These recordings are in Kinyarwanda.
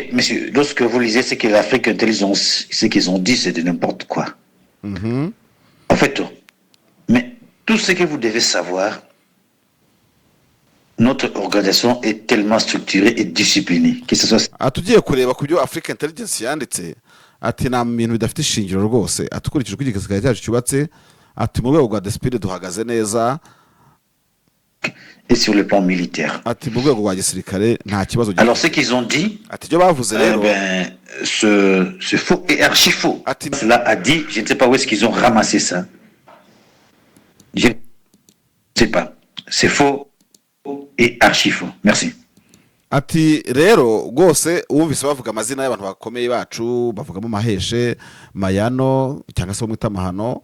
Mais, monsieur, lorsque vous lisez ce que l'Afrique Intelligence, ce qu'ils ont dit, c'est de n'importe quoi. En fait, mais tout ce que vous devez savoir, notre organisation est tellement structurée et disciplinée, que ce soit... tugiye kureba ku byo Africa Intelligence yanditse ati nta bintu bidafite ishingiro rwose, atukurikije uko igisirikare cyacu cyubatse, ati mu rwego rwa discipline duhagaze neza, et sur le plan militaire. ati mu rwego rwa gisirikare nta kibazo. Alors ce qu'ils ont dit, ati ibyo bavuze rero c'est faux et archi faux. Cela a dit, je ne sais pas où est-ce qu'ils ont ramassé ça. Je ne sais pas. C'est faux et archi faux. Merci. ati rero rwose wumvise bavuga amazina y'abantu bakomeye bacu, bavugamo Maheshe, Mayano cyangwa se umwita Mahano,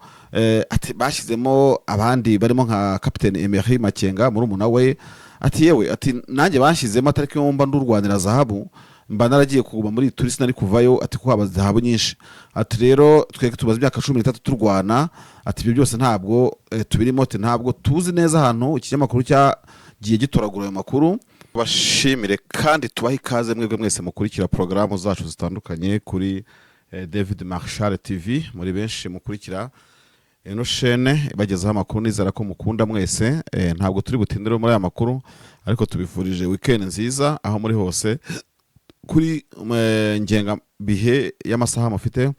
ati bashyizemo abandi barimo nka Capitaine Emery Makenga murumuna we, ati yewe ati nanjye bashyizemo atari ko mba ndurwanira zahabu, mba naragiye kuguma muri turisi nari kuvayo, ati ko haba zahabu nyinshi. Ati rero tweke tumaze imyaka 13 turwana, ati ibyo byose ntabwo tubirimo, ati ntabwo tuzi neza ahantu ikinyamakuru cyagiye gitoragura ayo makuru. Bashimire kandi tubahe ikaze mwebwe mwese mukurikira porogaramu zacu zitandukanye kuri David Marshall TV, muri benshi mukurikira eno shene bagezaho amakuru, nizera ko mukunda mwese. Ntabwo turi butindire muri aya makuru, ariko tubifurije weekend nziza aho muri hose kuri ngenga bihe y'amasaha mufite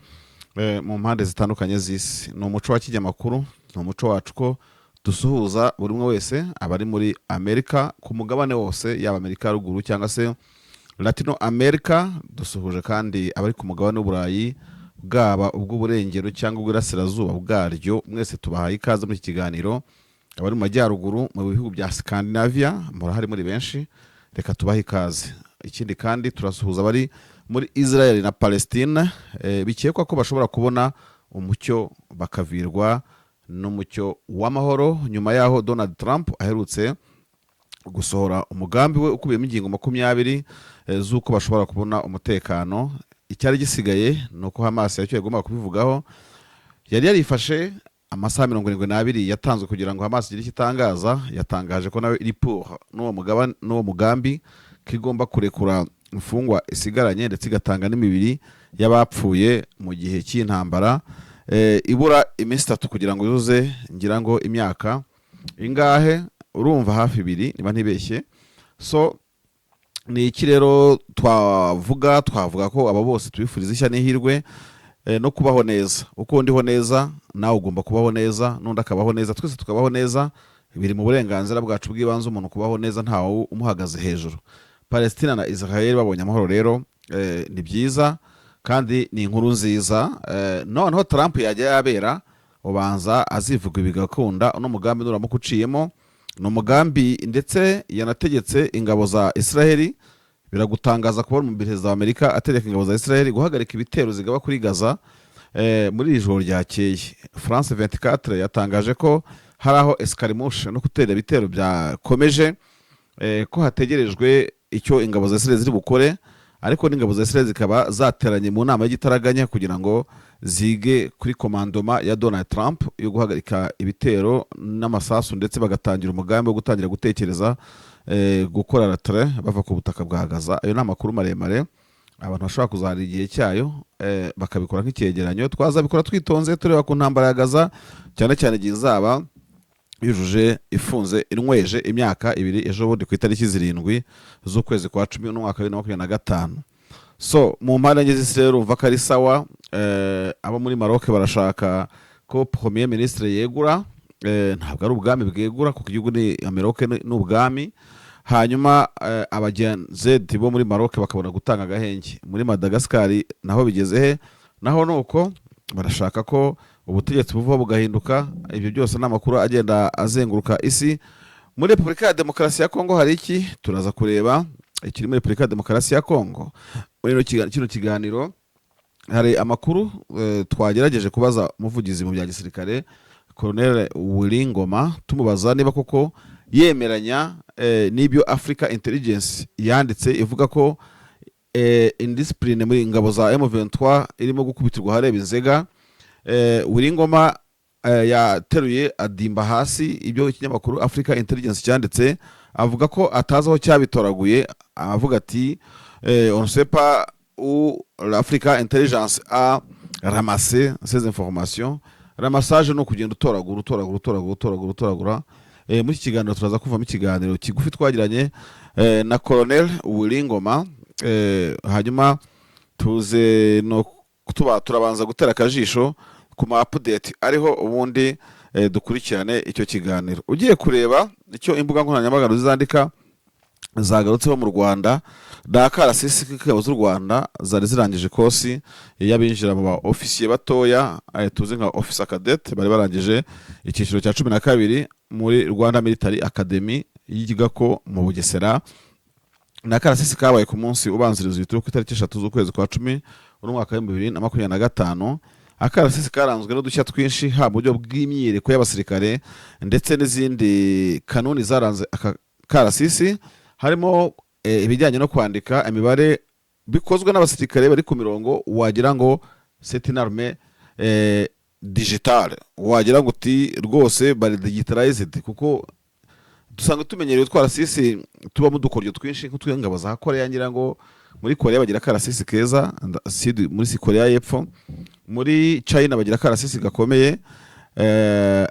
mu mpande zitandukanye z'isi. Ni umuco wa kinyamakuru, ni umuco wacu ko dusuhuza buri umwe wese abari muri Amerika ku mugabane wose, yaba Amerika ruguru cyangwa se Latino America. Dusuhuje kandi abari ku mugabane w'Uburayi, bwaba ubw'uburengero cyangwa ubw'irasirazuba bwaryo, mwese tubahaye ikaze muri iki kiganiro. Abari mu majyaruguru mu bihugu bya Scandinavia murahari muri benshi, reka tubahe ikaze. Ikindi kandi turasuhuza abari muri Israel na Palestine, bikekwa ko bashobora kubona umucyo bakavirwa n'umucyo w'amahoro nyuma yaho Donald Trump aherutse gusohora umugambi we ukubiyemo ingingo 20 z'uko bashobora kubona umutekano. Icyari gisigaye nuko Hamas yacyo yagomba kubivugaho, yari yarifashe amasaha 72 yatanzwe kugira ngo Hamas igire ikitangaza. Yatangaje ko nawe iri pour n'uwo mugambi kigomba kurekura imfungwa isigaranye ndetse igatanga n'imibiri y'abapfuye mu gihe cy'intambara. Ibura iminsi 3 kugira ngo yuze, ngira ngo imyaka ingahe, urumva hafi 2 niba ntibeshye. So ni iki rero twavuga ko aba bose tubifuriza ishya n'ihirwe no kubaho neza. Uko ndiho neza nawe ugomba kubaho neza, n'undi akabaho neza, twese tukabaho neza. Biri mu burenganzira bwacu bw'ibanze umuntu kubaho neza ntawe umuhagaze hejuru. Palestina na Israel babonye amahoro rero, ni byiza kandi ni inkuru nziza. Noneho Trump yajya yabera ubanza azivuga ibigakunda. Uno mugambi nuramuka uciyemo, no mugambi ndetse yanategetse ingabo za Israel. Biragutangaza kubona mu perezida wa Amerika ategeka ingabo za Israel guhagarika ibitero zigaba kuri Gaza muri ijoro ryakeye. France 24 yatangaje ko hari aho escaramuche no gutera ibitero byakomeje, ko hategerejwe icyo ingabo za Israel ziri bukore, ariko n'ingabo za Israel zikaba zateranye mu nama y'igitaraganya kugira ngo zige kuri komandoma ya Donald Trump yo guhagarika ibitero n'amasasu, ndetse bagatangira umugambi wo gutangira gutekereza gukora ratre bava ku butaka bwa Gaza. Ayo n'amakuru maremare abantu bashobora kuzahara igihe cyayo, bakabikora nk'icyegeranyo. Twazabikora twitonze tureba ku ntambara ya Gaza, cyane cyane igihe izaba yujuje ifunze inweje imyaka 2 ejo bundi ku itariki 7 z'ukwezi kwa 10 n'umwaka 2025. So mu mpande z'isi rero umva ko ari sawa. Aba muri Maroc barashaka ko premier ministre yegura, ntabwo ari ubwami bwegura kuko igihugu ni Maroc n'ubwami. Hanyuma abagenzi bo muri Maroc bakabona gutanga agahenge. Muri Madagascar naho bigeze he, naho nuko barashaka ko ubutegetsi buva bugahinduka. Ibyo byose n'amakuru agenda azenguruka isi. Muri Repubulika ya Demokarasi ya Kongo hari iki turaza kureba ikiri muri Repubulika ya Demokarasi ya Kongo. Muri kino kiganiro hari amakuru twagerageje kubaza umuvugizi mu bya gisirikare Colonel Wilingoma, tumubaza niba koko yemeranya n'ibyo Africa Intelligence yanditse ivuga ko indiscipline muri ingabo za M23 irimo gukubitirwa hareba inzega. Wilingoma yateruye adimba hasi ibyo ikinyamakuru Africa Intelligence cyanditse, avuga ko atazaho cyabitoraguye. Avuga ati on sait pas où l'Africa Intelligence a ramassé ces informations. Ramassage no kugenda utoragura. Muri iki kiganiro turaza kuvamo ikiganiro kigufi twagiranye na Colonel Uwilingoma, hanyuma tuze no turabanza gutera akajisho ku ma update ariho ubundi dukurikirane icyo kiganiro. Ugiye kureba icyo imbuga nkoranyambaga zandika zagarutseho mu Rwanda, Akarasisi k'ingabo z'u Rwanda zari zirangije kosi y'abinjira mu ba ofisiye batoya, tuzi nka officer cadet, bari barangije icyiciro cya 12 muri Rwanda Military Academy y'igako mu Bugesera. Akarasisi kabaye ku munsi ubanziriza ibitaro ku itariki 3 z'ukwezi kwa 10 mu mwaka wa 2025. Akarasisi karanzwe n'udushya twinshi, ha mu buryo bw'imyireko y'abasirikare ndetse n'izindi kanuni zaranze Akarasisi, harimo ibijyanye no kwandika imibare bikozwe n'abasirikare bari ku mirongo, wagira ngo c'est une armée digitale, wagira ngo uti rwose bari digitalized, kuko dusanga tumenyereye twarasisi tuba mu dukoryo twinshi nk'utwengabo za Korea, ngira ngo muri Korea bagira Akarasisi keza, muri Korea y'Epfo, muri China bagira Akarasisi gakomeye,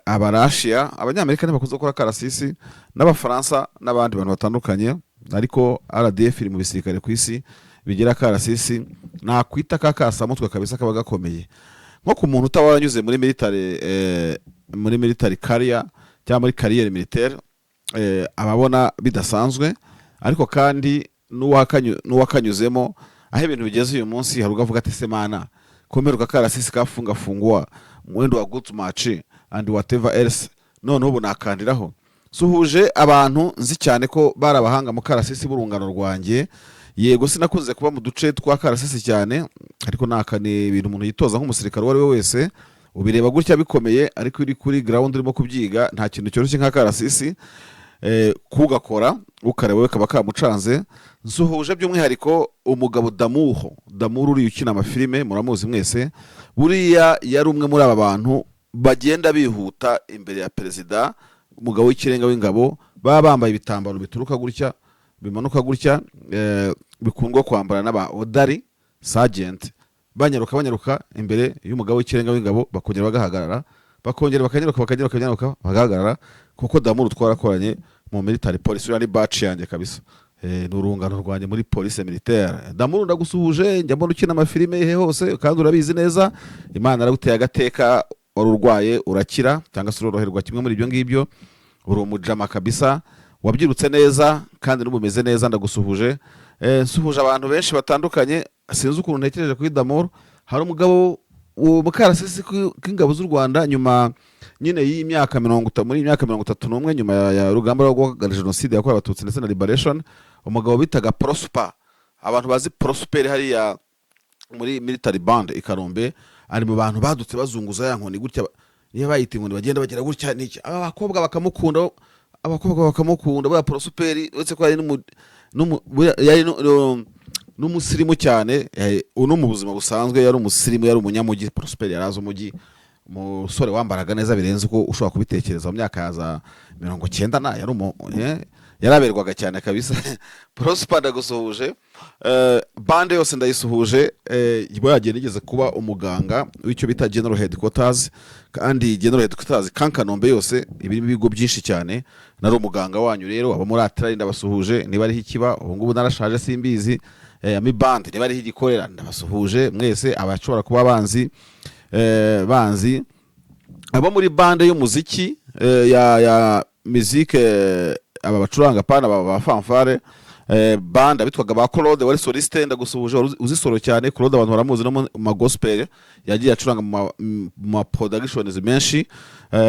Abarashiya, Abanyamerika ntibakunze gukora Akarasisi, n'Abafaransa n'abandi bantu batandukanye, ariko RDF iri mu bisirikare ku isi bigira Akarasisi. Nakwita kakasamutwe kabisa kaba gakomeye, nko ku muntu utabaranyuze muri military career cyangwa muri carrière militaire, ababona bidasanzwe, ariko kandi n'uwakanyuzemo aho ibintu bigeze uyu munsi hari ugavuga ati semana komeruka Akarasisi kafungwa mwendo wa good match and whatever else, none ubu nakandiraho. Suhuje abantu nzi cyane ko barabahanga mu Akarasisi burungano rwanjye, yego sinakunze kuba mu duce twa Akarasisi cyane, ariko nakane ibintu umuntu yitoza nk'umusirikare wari we wese ubireba gutya bikomeye, ariko uri kuri ground urimo kubyiga nta kintu cyoroshye nk'Akarasisi kugakora ukareba we kaba kamucanze. Nsuhuje by'umwihariko umugabo Damuru uri ukina amafilime, muramuzi mwese, buriya yari umwe muri aba bantu bagenda bihuta imbere ya perezida, umugabo w'ikirenga w'ingabo, baba bambaye ibitambaro bituruka gutya bimanuka gutya, bikundwa kwambara n'aba odari sergeant, banyaruka imbere y'umugabo w'ikirenga w'ingabo, bakongera bagahagarara, bakanyaruka bagahagarara, kuko Damuru twarakoranye mu military police, uri batch yanjye kabisa, n'urungano rwanjye muri police militaire. Damuru ndagusuhuje, njya mbona ukina amafilime he hose kandi urabizi neza, Imana araguteye agateka, wari urwaye urakira cyangwa se uroroherwa kimwe muri ibyo ngibyo, uri umujama kabisa, wabyirutse neza kandi n'umumeze neza, ndagusuhuje. Nsuhuje abantu benshi batandukanye, sinzi ukuntu ntekereje kuri Damuru. Hari umugabo mu Akarasisi k'ingabo z'u Rwanda nyuma nyine y'imyaka 31 nyuma ya rugamba rwo guhagarika jenoside yakorewe abatutsi ndetse na liberation, umugabo bitaga Prosper, abantu bazi Prosper hariya muri military band i Karombe, ari mu bantu badutse bazunguza ya nkoni gutya, niyo bayita inkoni bagenda bagira gutya n'iki, abakobwa bakamukunda bwa Prosper, uretse ko yari n'umusirimu cyane, uno mu buzima busanzwe yari umusirimu, yari umunyamujyi. Prosper yaraza umujyi, umusore wambaraga neza birenze uko ushobora kubitekereza. Mu myaka ya za 90 yaraberwaga cyane kabisa. Prosper ndagusuhuje, bande yose ndayisuhuje. Yagiye nigeze kuba umuganga w'icyo bita General Headquarters, kandi General Headquarters Kankanombe yose ibirimo ibigo byinshi cyane, nari umuganga wanyu. Rero aba muri Atrari ndabasuhuje, niba ari ikiba ubu ngubu narashaje simbizi, ami band niba ari igikorera ndabasuhuje mwese, abashobora kuba banzi abo muri bande y'umuziki ya musique, aba bacuranga pana ba fanfare, banda bitwaga ba Claude wari soliste, ndagusuhuje, uzi solo cyane. Claude abantu baramuzi no mu gospel, yagiye acuranga mu productions menshi,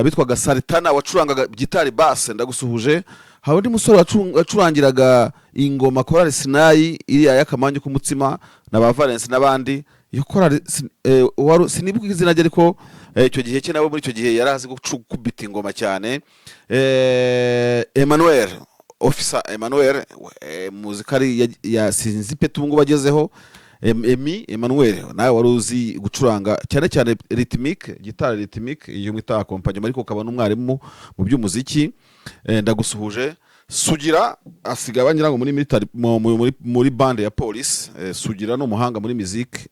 bitwaga Saritana wacurangaga gitari bass, ndagusuhuje. Hari undi musore wacurangiraga ingoma Chorale Sinayi iri y'akamanyu k'umutsima na ba Valence n'abandi, iyo Chorale sinibuka izina rye, ariko icyo gihe cye nabo muri icyo gihe yarazi gukubita ingoma cyane. Emmanuel, Officer Emmanuel, muzikari ya sinzi pe tungu bagezeho, Emmanuel nawe wari uzi gucuranga cyane rhythmic, gitari rhythmic, iyo mwita accompagnement, ariko ukaba n'umwarimu mu by'umuziki. Ndagusuhuje. Sugira asigaye abangira ngo muri military muri bande ya police. Sugira no muhanga muri music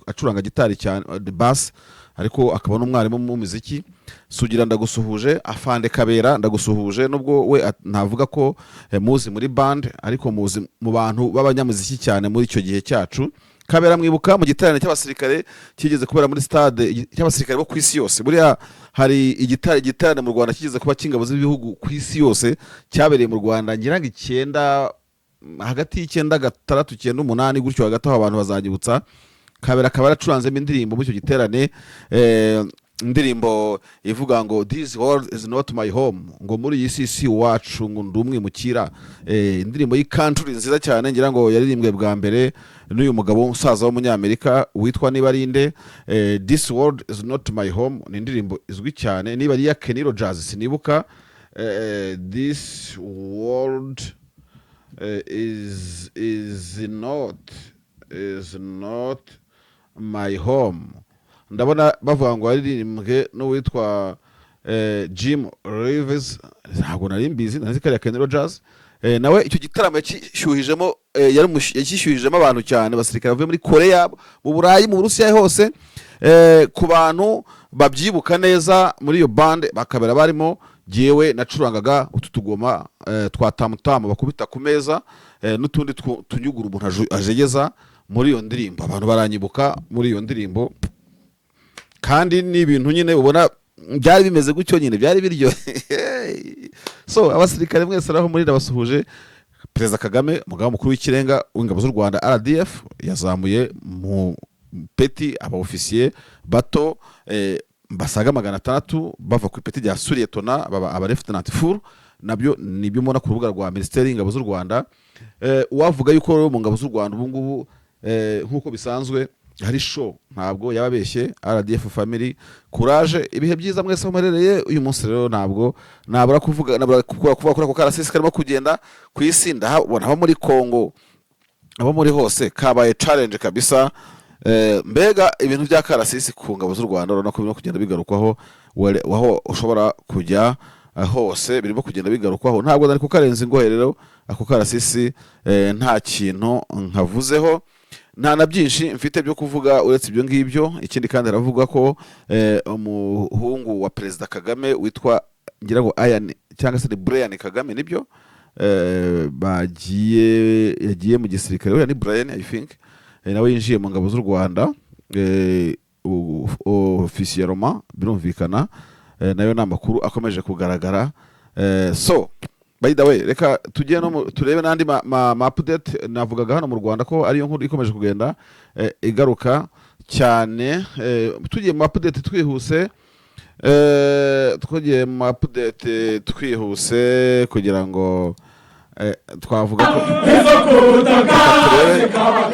acuranga gitari cyane bass, ariko akaba n'umwarimu mu muziki. Sugira ndagusuhuje. Afande Kabera ndagusuhuje, nubwo we ntavuga ko muzi muri band, ariko muzi mu bantu b'abanyamuziki cyane muri icyo gihe cyacu. Kabera mwibuka mu giterane cy'abasirikare kigeze kubera muri stade cy'abasirikare bo kwisi yose. Buriya hari igiterane mu Rwanda kigeze kuba kingabo z'ibihugu kwisi yose cyabereye mu Rwanda, ngira ngo 9 hagati y'9 6 9 8 gutyo, hagati aho abantu bazanyibutsa. Kabera akaba yaracuranzemo indirimbo muri icyo giterane, indirimbo ivuga ngo this world is not my home, ngo muri iyi si wacu ngo ndumwimukira. Indirimbo y'icountry nziza cyane, ngira ngo yaririmbwe bwa mbere n'uyu mugabo umusaza w'umunyamerika witwa Nibarinde. This world is not my home ni indirimbo izwi cyane, niba ari ya Kenny Rogers sinibuka. This world is not my home. Ndabona bavuga ngo aririmbwe n'uwitwa Jim Reeves, ntabwo nari mbizi, nazi kari Kenny Rogers. Nawe icyo gitaramo yakishyuhijemo, yakishyuhijemo abantu cyane, basirikare bavuye muri Korea, mu Burayi, mu Burusiya hose. Ku bantu babyibuka neza muri iyo band bakabera barimo jewe nacurangaga ututugoma twa tamutamu bakubita ku meza, n'utundi tunyugura umuntu ajegeza muri iyo ndirimbo. Abantu baranyibuka muri iyo ndirimbo, kandi ni ibintu nyine ubona byari bimeze gutyo nyine, byari biryo. So abasirikare mwese raho muri ndabasuhuje. Perezida Kagame, umugaba mukuru w'ikirenga w'ingabo z'u Rwanda RDF, yazamuye mu peti aba officier bato basaga 600 bava ku ipeti rya Sulietona baba aba lieutenant full. Nabyo nibyo mubona ku rubuga rwa Ministeri y'Ingabo z'u Rwanda. Uwavuga yuko mu ngabo z'u Rwanda ubu ngubu nkuko bisanzwe hari show, ntabwo yababeshye. RDF family courage, ibihe byiza mwese mumerereye uyu munsi. Rero ntabwo nabura kuvuga ko karasisi karimo kugenda ku isi, ndahabona abo muri Kongo, abo muri hose, kabaye challenge kabisa. Mbega ibintu bya karasisi ku ngabo z'u Rwanda urabona ko birimo kugenda bigarukwaho, waho ushobora kujya hose birimo kugenda bigarukwaho. Ntabwo nari kukarenza ingohe rero ako karasisi nta kintu nkavuzeho, nta na byinshi mfite byo kuvuga uretse ibyo ngibyo. Ikindi kandi aravuga ko umuhungu wa Perezida Kagame witwa ngira ngo Ian cyangwa se Brian Kagame, nibyo yagiye mu gisirikare. We ni Brian I think, nawe yinjiye mu ngabo z'u Rwanda officiellement, birumvikana. Nayo namakuru akomeje kugaragara. So by the way, reka tujye no turebe nandi ma update navugaga hano mu Rwanda ko ariyo nkuru ikomeje kugenda igaruka cyane. Tugiye mu update twihuse, twagiye mu update twihuse kugira ngo twavuga ko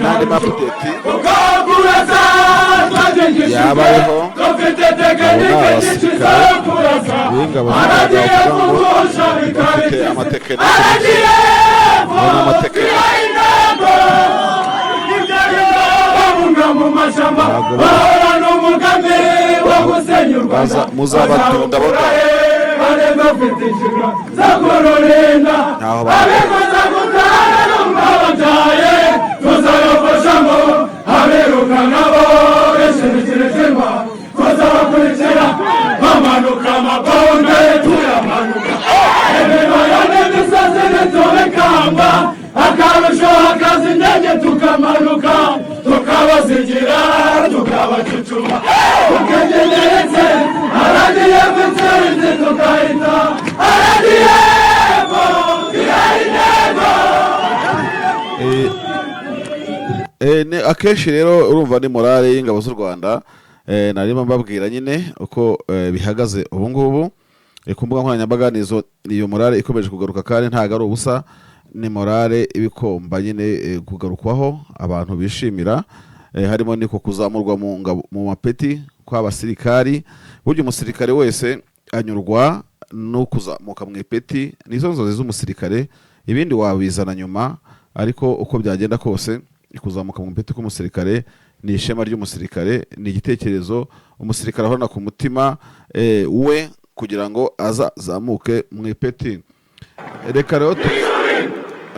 nandi ma update yabayeho w'ingabo bafite amatekinike muzabatunda akarusho hakaza indege tukamanuka tukabazigira tukabacucuma tukagenderetse aragiye gutsinzi tukahita aragiye akenshi rero urumva ni morale y'ingabo z'u Rwanda. Narimo mbabwira nyine uko bihagaze ubu ngubu ku mbuga nkoranyambaga. Niyo morale ikomeje kugaruka kandi ntago ari ubusa, ni morale ibikomba nyine kugarukwaho, abantu bishimira. Harimo niko kuzamurwa mu mapeti kw'abasirikari. Burya umusirikare wese anyurwa no kuzamuka mu ipeti, nizo nzozi z'umusirikare, ibindi wabizana nyuma. Ariko uko byagenda kose kuzamuka mu ipeti k'umusirikare ni ishema ry'umusirikare, ni igitekerezo umusirikare ahorana ku mutima we kugira ngo azamuke mu ipeti.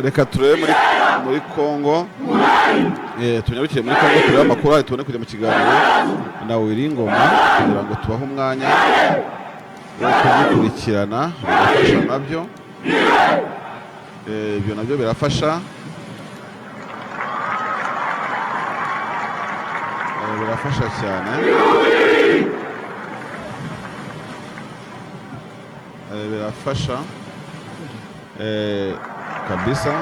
reka turebe muri Kongo, tunyarukire muri Kongo turebe amakuru ahari, tubone kujya mu kiganiro na Wiringoma kugira ngo tubahe umwanya wo kugikurikirana, birafasha nabyo, ibyo nabyo birafasha, birafasha cyane, birafasha kabisa.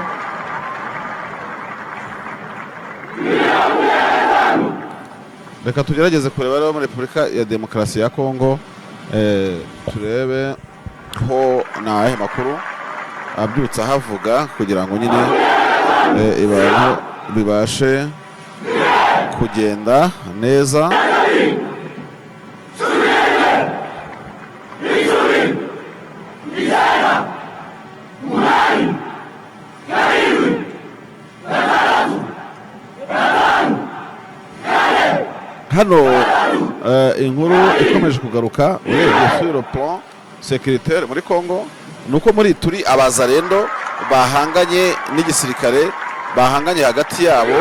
Reka tugerageze kureba rero muri Repubulika ya Demokarasi ya Kongo, turebe ho nahe makuru abyutsa havuga kugira ngo nyine ibintu bibashe kugenda neza. Hano inkuru ikomeje kugaruka urebye sur le plan sécuritaire muri Kongo, nuko muri turi abazarendo bahanganye n'igisirikare, bahanganye hagati yabo,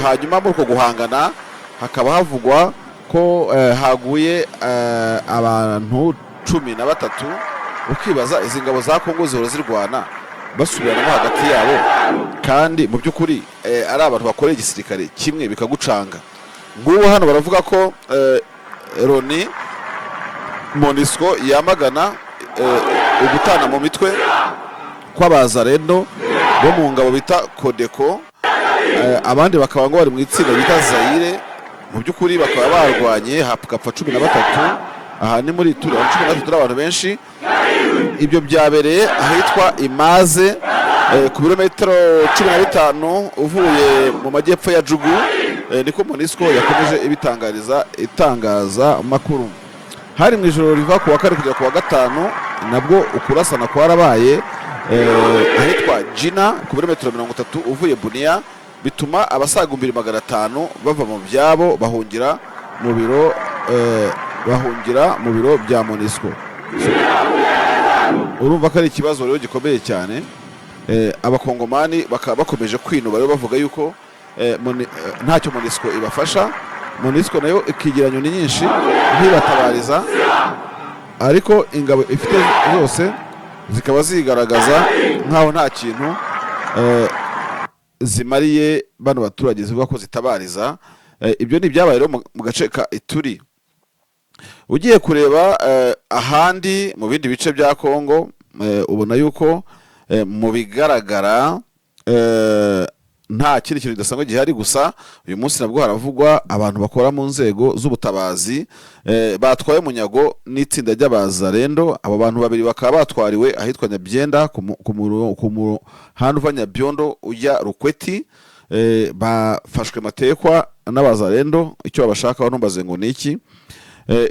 hanyuma muri uko guhangana hakaba havugwa ko haguye abantu 13, ukibaza izi ngabo za Kongo zihora zirwana basubiranamo hagati yabo, kandi mu by'ukuri ari abantu bakoreye igisirikare kimwe bikagucanga. Ngubu hano baravuga ko Loni MONUSCO yamagana ugutana mu mitwe kw'abazarendo bo mu ngabo bita Codeco, abandi bakaba ngo bari mu itsinda bita Zaire, mu by'ukuri bakaba barwanye hapfa 13. Aha ni muri turi 13 abantu benshi. Ibyo byabereye ahitwa Imaze ku birometero 15 uvuye mu majyepfo ya Jugu. Niko MONUSCO yakomeje ibitangariza itangaza makuru. Hari mu ijoro riva ku wa kane kugera ku wa gatanu nabwo ukurasana kwarabaye ahitwa Jina ku birometero 30 uvuye Bunia, bituma abasaga 2500 bava mu byabo bahungira mu biro bya MONUSCO. Urumva ko ari ikibazo rero gikomeye cyane. Abakongomani bakaba bakomeje kwinuba rero bavuga yuko ntacyo MONUSCO ibafasha. MONUSCO nayo ikigira nyoni nyinshi ntibatabariza, ariko ingabo ifite zose zikaba zigaragaza nkaho nta kintu zimariye bano baturage, zivuga ko zitabariza. Ibyo ni byabaye rero mu gace ka Ituri. Ugiye kureba ahandi mu bindi bice bya Kongo, ubona yuko mu bigaragara nta kindi kintu kidasanzwe gihari. Gusa uyu munsi nabwo haravugwa abantu bakora mu nzego z'ubutabazi batwaye munyago n'itsinda ry'abazarendo. Abo bantu babiri bakaba batwariwe ahitwa Nyabyenda ku muhanda uva Nyabyondo ujya Rukweti. Bafashwe matekwa n'abazarendo. Icyo babashaka ntumbaze ngo ni iki.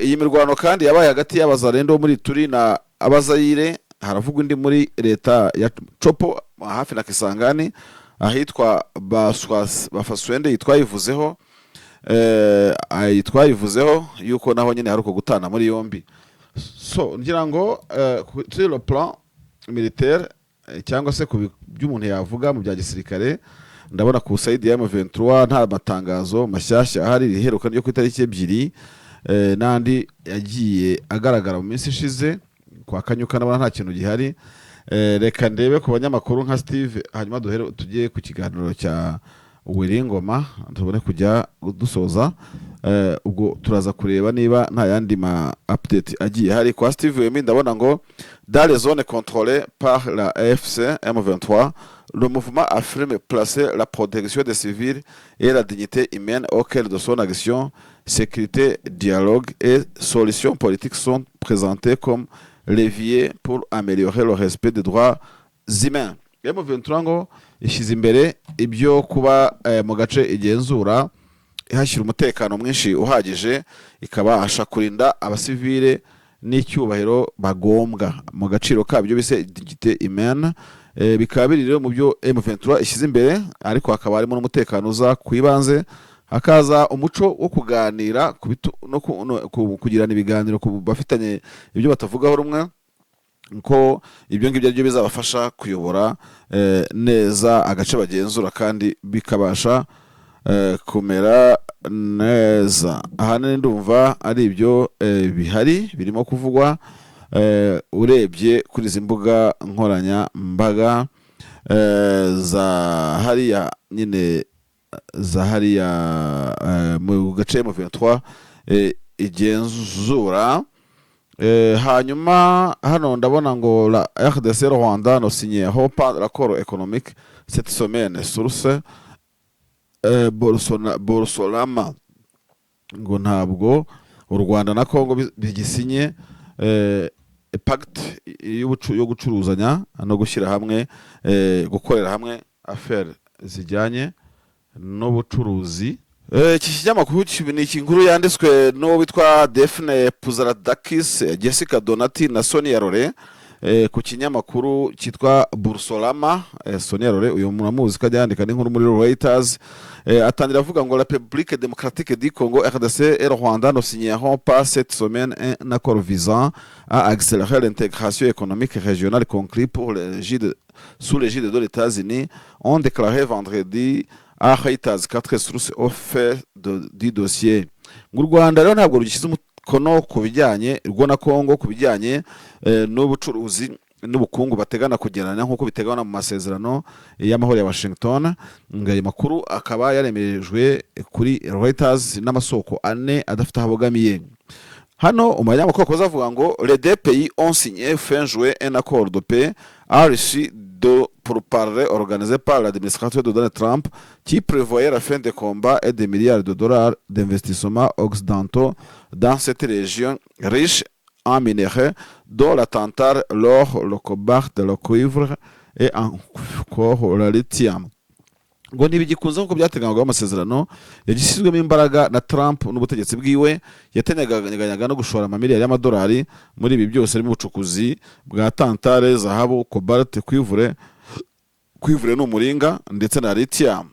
Iyi mirwano kandi yabaye hagati y'abazarendo muri Turi na Abazayire. Haravugwa indi muri leta ya Chopo hafi na Kisangani ahitwa Bafaswende. yitwayivuzeho yuko naho nyine hari uko gutana muri yombi. So ngira ngo sur le plan militaire cyangwa se ku by'umuntu yavuga mu bya gisirikare, ndabona ku side ya M23 nta matangazo mashyashya ahari. Riheruka ryo ku itariki 2 nandi yagiye agaragara mu minsi ishize kwa Kanyuka, nabona nta kintu gihari. Reka ndebe ku banyamakuru nka Steve, hanyuma tugiye ku kiganiro cya Wiringoma tubone kujya dusoza. Ubwo turaza kureba niba nta yandi ma update agiye hari. Kwa Steve Wemi ndabona ngo dans les zones contrôlées par la AFC M23, le mouvement affirme placer la protection des civils et la dignité humaine au cœur de son action. Sécurité, dialogue et solutions politiques sont présentées comme levier pour améliorer le respect des droits humains. M23 ngo ishize imbere ibyo kuba mu gace igenzura ihashyira umutekano mwinshi uhagije, ikabasha kurinda abasivile n'icyubahiro bagombwa mu gaciro kabyo bise dignité humaine. Bikaba biri rero mu byo M23 ishize imbere, ariko hakaba harimo n'umutekano uza kwibanze, hakaza umuco wo kuganira no kugirana ibiganiro ku bafitanye ibyo batavugaho rumwe. ko ibyo ngibyo aribyo bizabafasha kuyobora neza agace bagenzura kandi bikabasha kumera neza. Ahanini ndumva ari ibyo bihari birimo kuvugwa urebye kuri izi mbuga nkoranyambaga za hariya nyine za hariya mu gace M23 igenzura. Hanyuma hano ndabona ngo la RDC Rwanda no signé l'accord économique cette semaine source Bolsonaro ngo ntabwo u Rwanda na Congo bigisinye pact yo gucuruzanya no gushyira hamwe gukorera hamwe affaire zijyanye n'ubucuruzi. Iki kinyamakuru ni inkuru yanditswe n'uwo witwa Daphne Puzaradakis, Jessica Donati na Sonia Rore ku kinyamakuru cyitwa Boursorama. Sonia Rore uyu muntu amuzi ko yandika n'inkuru muri Reuters. Atangira avuga ngo la République démocratique du Congo RDC et Rwanda ne signeront pas cette semaine un accord visant à accélérer l'intégration économique régionale conclu sous l'égide de l'États-Unis, ont déclaré vendredi à Reuters 4 sources au fait du dossier. Ngo u Rwanda rero ntabwo rugishyize umukono ku bijyanye rwo na Congo ku bijyanye n'ubucuruzi n'ubukungu bategana kugerana nk'uko bitegana mu masezerano y'amahoro ya Washington. Ngayo makuru akaba yaremerejwe kuri Reuters n'amasoko ane adafite ahabogamiye. Hano umunyamakuru akoze avuga ngo les deux pays ont signé fin juin un accord de paix à l'issue de pourparlers organisés par l'administration de Donald Trump qui prévoyait la fin des combats et des milliards de dollars d'investissements occidentaux dans cette région riche en minerais dont la tantale, l'or, le cobalt, le cuivre et encore le lithium. Ngo ntibigikunze nk'uko byateganywaga amasezerano yagishyizwemo imbaraga na Trump n'ubutegetsi bwiwe yateganyaga no gushora amamiliyari y'amadolari muri ibi byose harimo ubucukuzi bwa tantale, zahabu, cobalt, cuivre n'umuringa ndetse na lithium.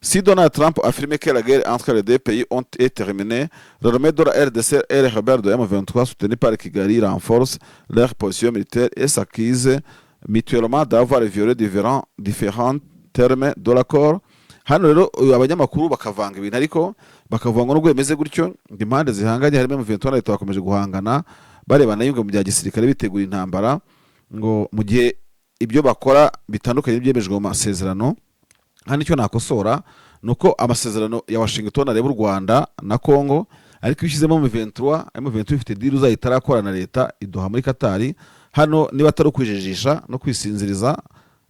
Si Donald Trump affirmait que la guerre entre les deux pays est terminée, l'armée de la RDC et les rebelles de M23 soutenus par Kigali renforcent leur position militaire et s'accusent mutuellement d'avoir violé différents terme de l'accord. Hano rero abanyamakuru bakavanga ibintu ariko bakavuga ngo nubwo bimeze gutyo impande zihanganye harimo M23 na leta bakomeje guhangana barebana y'ingwe mu bya gisirikare bitegura intambara, ngo mu gihe ibyo bakora bitandukanye byemejwe mu masezerano. Hano icyo nakosora nuko amasezerano ya Washington areba u Rwanda na Congo ariko ishyizemo M23 ifite deal uzahita arakora na leta iduha muri Qatar. Hano niba atari ukwijejisha no kwisinziriza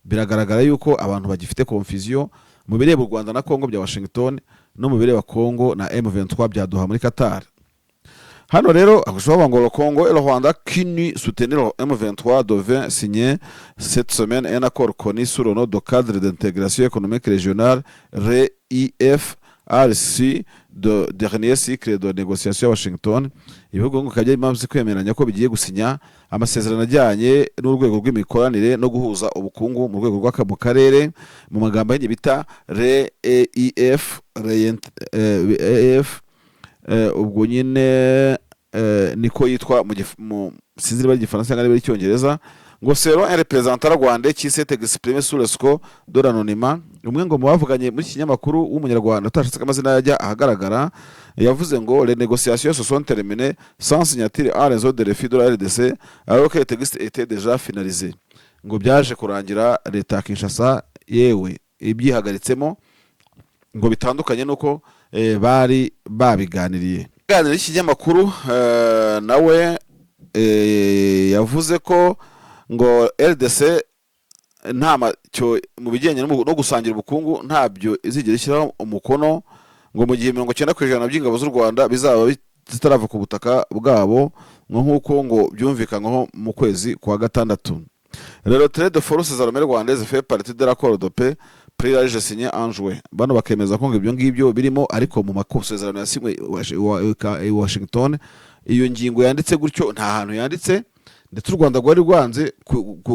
biragaragara yuko abantu bagifite confusion mu bireba u Rwanda na Congo bya Washington no mu bireba Congo na M23 byaduha muri Qatar. Hano rero akushoba ngo le Congo et le Rwanda qui nous soutenir M23 devait signer cette semaine un accord connu sous le nom de cadre d'intégration économique régionale RIF à l'issue de dernier cycle de négociation à Washington. Ibihugu ngo kajya impamvu kwemeranya ko bigiye gusinya amasezerano ajyanye n'urwego rw'imikoranire no guhuza ubukungu mu rwego rw'aka mu karere, mu magambo y'inyi bita RIF ubwo nyine niko yitwa mu sinzira bari cyangwa bari cyongereza. Ngo selon un représentant rwandais qui s'est exprimé sous le score de l'anonymat, umwe ngo mu bavuganye muri kinyamakuru w'umunyarwanda utashatse amazina yajya ahagaragara yavuze ngo les négociations se sont terminées sans signature à raison de refus de la RDC alors que le texte était déjà finalisé. Ngo byaje kurangira leta ya Kinshasa yewe ibyihagaritsemo ngo bitandukanye nuko bari babiganiriye. Ganira ikinyamakuru nawe yavuze ko ngo RDC cyo mu bijyanye no gusangira ubukungu ntabyo izigera ishyiraho umukono, ngo mu gihe 90% by'ingabo z'u Rwanda bizaba zitarava ku butaka bwabo nk'uko ngo byumvikanyweho mu kwezi kwa gatandatu. Rero trade forces armées rwandaises fait partie de l'accord de paix pris signé en juin. Bano bakemeza ko ibyo ngibyo birimo ariko mu masezerano yasinywe Washington iyo ngingo yanditse gutyo nta hantu yanditse, ndetse u Rwanda rwari rwanze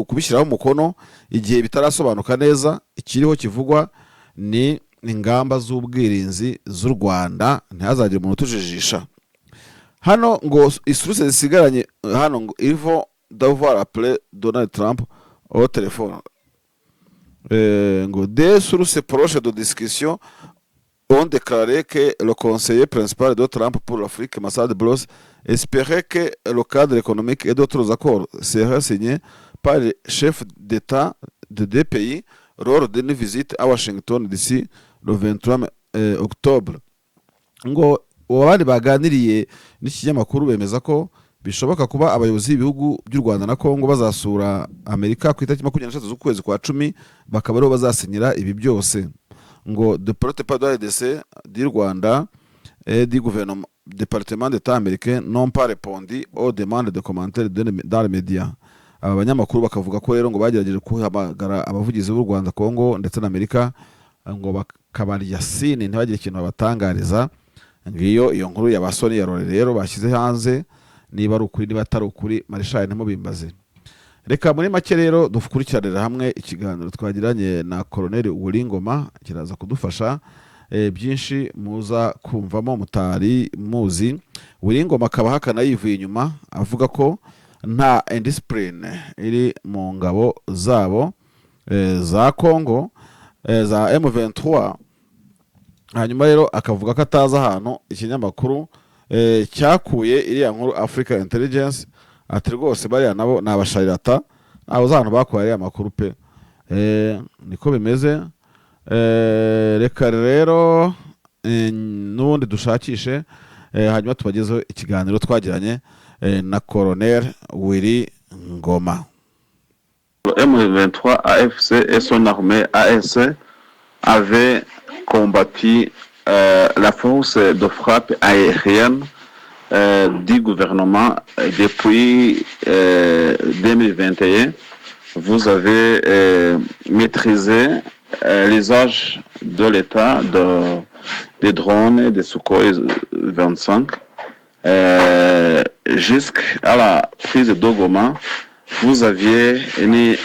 kubishyiraho umukono igihe bitarasobanuka neza. Ikiriho kivugwa ni ingamba z'ubwirinzi z'u Rwanda ntihazagire umuntu utujijisha. Hano ngo isuruse zisigaranye hano ngo iriho d'avoir appelé Donald Trump au téléphone. Des sources proches de discussion ont déclaré que le conseiller principal de Trump pour l'Afrique, Massad Bloss, espérait que le cadre économique et d'autres accords seraient signés par les chefs d'État de deux pays lors d'une visite à Washington d'ici le 23 octobre. Ngo abandi baganiriye n'ikinyamakuru bemeza ko bishoboka kuba abayobozi b'ibihugu by'u Rwanda na Kongo bazasura Amerika ku itariki 23 z'ukwezi kwa 10 bakaba ariho bazasinyira ibi byose. Ngo de porte-parole de l'ADC du Rwanda et du gouvernement département d'État américain n'ont pas répondu aux demandes de commentaires dans les médias. Aba banyamakuru bakavuga ko rero ngo bagerageje kuhamagara abavugizi b'u Rwanda, Kongo ndetse na Amerika ngo bakabarya sine ntibagire ikintu babatangariza. Ngiyo iyo nkuru y'abasoni ya Rore rero bashyize hanze, niba ari ukuri niba atari ukuri Marshal ntimubimbaze. Reka muri make rero dukurikiranira hamwe ikiganiro twagiranye na Colonel Uwilingoma, kiraza kudufasha byinshi muza kumvamo mutari muzi. Uwilingoma akaba hakana yivuye inyuma avuga ko nta indiscipline iri mu ngabo zabo za Kongo za M23. Hanyuma rero akavuga ko ataza ahantu ikinyamakuru cyakuye iriya nkuru Africa Intelligence, ati rwose bariya nabo ni abasharirata, abo z'ahantu bakuye ariya makuru pe. Niko bimeze. Reka rero n'ubundi dushakishe hanyuma tubagezeho ikiganiro twagiranye na Colonel Uwilingoma. M23 AFC et son armée AS avait combattu la force de frappe aérienne du gouvernement depuis 2021. Vous avez maîtrisé l'usage de l'État des drones, des Sukhoi 25 jusqu'à la prise de Goma. Vous aviez une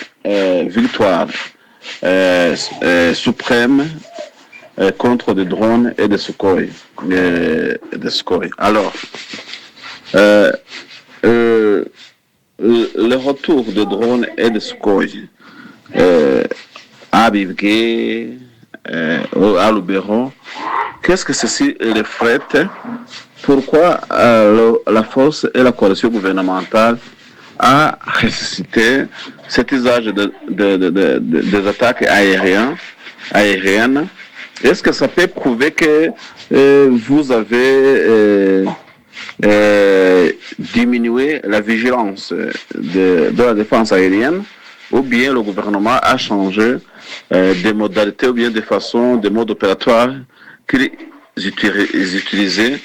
victoire suprême contre des drones et des Sukhoi. Alors, le retour des drones et des Sukhoi à Bivgué, à Lubero, qu'est-ce que ceci reflète? Pourquoi la force et la coalition gouvernementale a ressuscité cet usage des attaques aériennes? Est-ce que ça peut prouver que vous avez diminué la vigilance de la défense aérienne, ou bien le gouvernement a changé des modalités ou bien des façons, des modes opératoires qu'ils utilisaient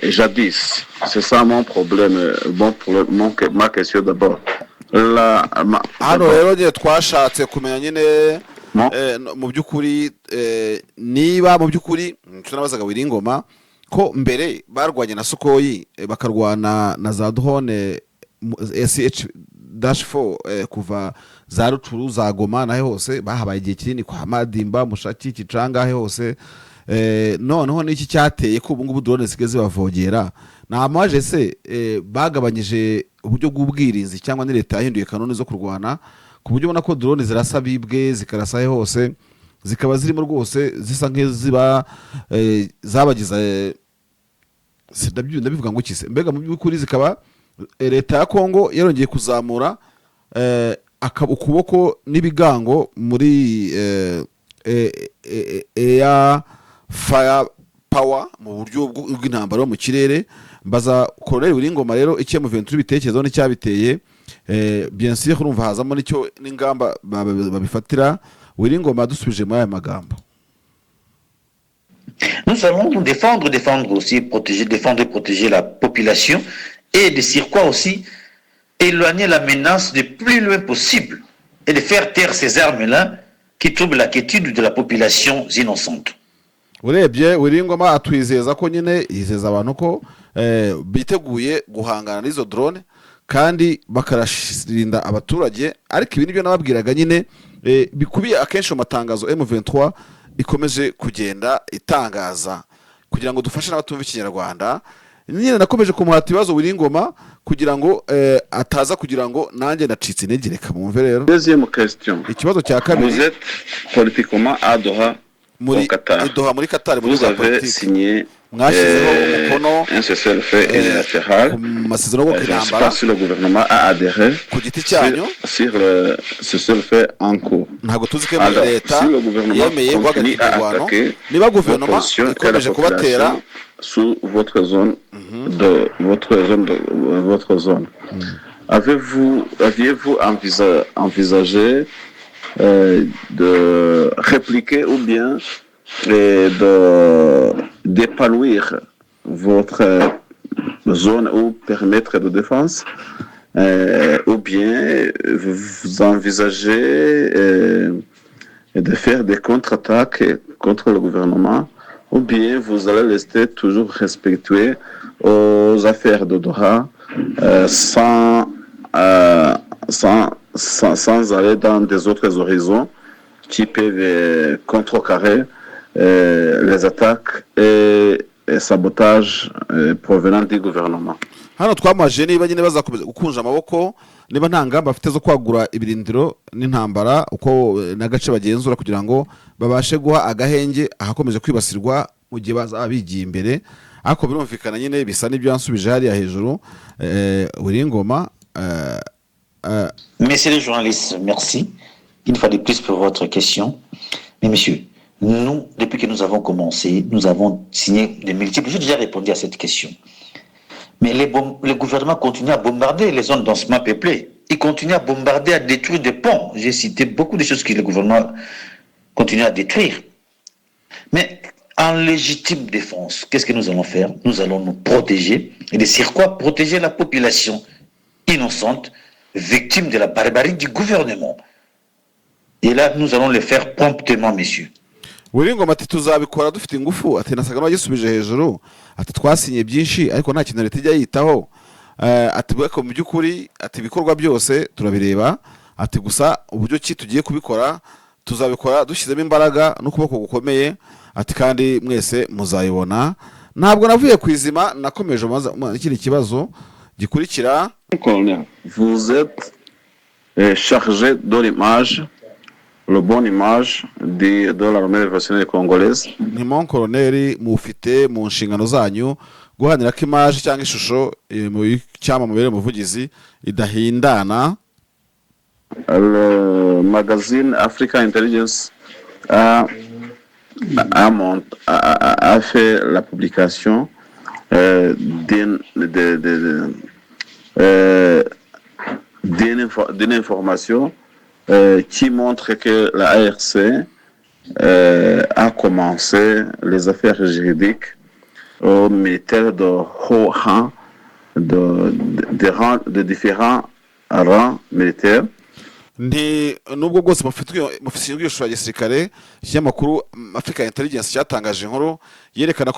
jadis? C'est ça mon problème, ma question d'abord. Hano rero ngiye twashatse kumenya nyine mu by'ukuri niba mu by'ukuri tunabazaga Uwilingoma ko mbere barwanye na Sukhoi bakarwana na za drone SH-4 kuva za Rucuru za Goma nahe hose bahabaye igihe kinini kwa Madimba Mushaki Kicanga he hose. Noneho n'iki cyateye ko ubu ngubu drone zigeze bavogera na amaje se bagabanyije uburyo bw'ubwirinzi cyangwa ni leta yahinduye kanoni zo kurwana ku buryo ubona ko drone zirasa bibwe zikarasa he hose zikaba zirimo rwose zisa nk'iziba zabagiza ndabivuga ngo kise mbega mu by'ukuri zikaba leta ya Kongo yarongeye kuzamura ukuboko n'ibigango muri air fire power mu buryo bw'intambara mu kirere. Mbaza Colonel Uwilingoma rero icyo mu 23 bitekerezo n'icyabiteye bien sûr urumva hazamo nicyo n'ingamba babifatira. Uwilingoma dusubije muri aya magambo. Nous allons nous défendre aussi, défendre et protéger la population, et de surcroît aussi éloigner la menace le plus loin possible et de faire taire ces armes-là qui troublent la quiétude de la population innocente. Urebye Uwilingoma atwizeza ko nyine yizeza abantu ko biteguye guhangana n'izo drone kandi bakarashirinda abaturage, ariko ibi nibyo nababwiraga nyine bikubiye akenshi mu matangazo M23 ikomeje kugenda itangaza kugira ngo dufashe n'abatumva ikinyarwanda. nyine nakomeje kumuhata ibibazo Wiringoma kugira ngo ataza kugira ngo nanjye nacitse intege reka mwumve rero. Deuxième question. Ikibazo cya kabiri. Vous êtes politiquement à Doha au Qatar. Doha muri Qatar vous avez signé un cessez-le-feu unilatéral. Je pense que le gouvernement a adhéré sur le cessez-le-feu en cours. Alors, si le gouvernement continue à attaquer l'opposition et la population sous votre zone, votre zone, aviez-vous envisagé de répliquer ou bien d'épanouir votre zone ou périmètre de défense, ou bien vous envisagez de faire des contre-attaques contre le gouvernement, ou bien vous allez rester toujours respectueux aux affaires de Doha sans aller dans des autres horizons qui peuvent contrecarrer les attaques et sabotages provenant du gouvernement. Hano twamaje niba nyine bazakomeza gukunja amaboko niba nta ngamba bafite zo kwagura ibirindiro n'intambara uko n'agace bagenzura kugira ngo babashe guha agahenge ahakomeje kwibasirwa mu gihe bazabigiye imbere, ariko birumvikana nyine bisa n'ibyo yansubije hariya hejuru Wiringoma. Messieurs les journalistes, merci une fois de plus pour votre question. Mais messieurs, nous, depuis que nous avons commencé, nous avons signé de multiples. J'ai déjà répondu à cette question. Mais le gouvernement continue à bombarder les zones densément peuplées. Il continue à bombarder, à détruire des ponts. J'ai cité beaucoup de choses que le gouvernement continue à détruire. Mais en légitime défense, qu'est-ce que nous allons faire? Nous allons nous protéger. Et de sur quoi? Protéger la population innocente, victime de la barbarie du gouvernement. Et là, nous allons le faire promptement, messieurs. Wiringoma ati tuzabikora dufite ingufu, ati nasaga n'abagisubije hejuru, ati twasinye byinshi ariko nta kintu leta ijya yitaho, ati bwako mu by'ukuri, ati ibikorwa byose turabireba, ati gusa uburyo ki tugiye kubikora tuzabikora dushyizemo imbaraga n'ukuboko gukomeye, ati kandi mwese muzayibona. Ntabwo navuye kwizima, nakomeje ikindi kibazo gikurikira. Vous êtes chargé de l'image, le bonne image de l'armée révolutionnaire congolaise. Ni mon colonel mufite mu nshingano zanyu guhanira ko image cyangwa ishusho mu cyama mubere muvugizi idahindana. Le magazine Africa Intelligence a fait la publication d'une information qui montre que la ARC a commencé les affaires juridiques aux militaires de haut rang, de différents rangs militaires. Nubwo bwose mufite ibikoresho bya gisirikare, ikinyamakuru Africa Intelligence cyatangaje inkuru yerekana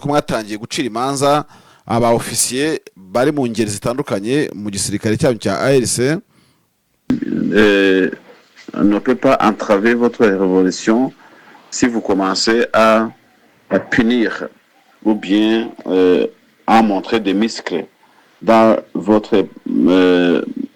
ko mwatangiye gucira imanza aba officier bari mu ngeri zitandukanye mu gisirikare cyanyu cya ARC. Ne peut pas entraver votre révolution si vous commencez à punir ou bien à montrer des muscles dans votre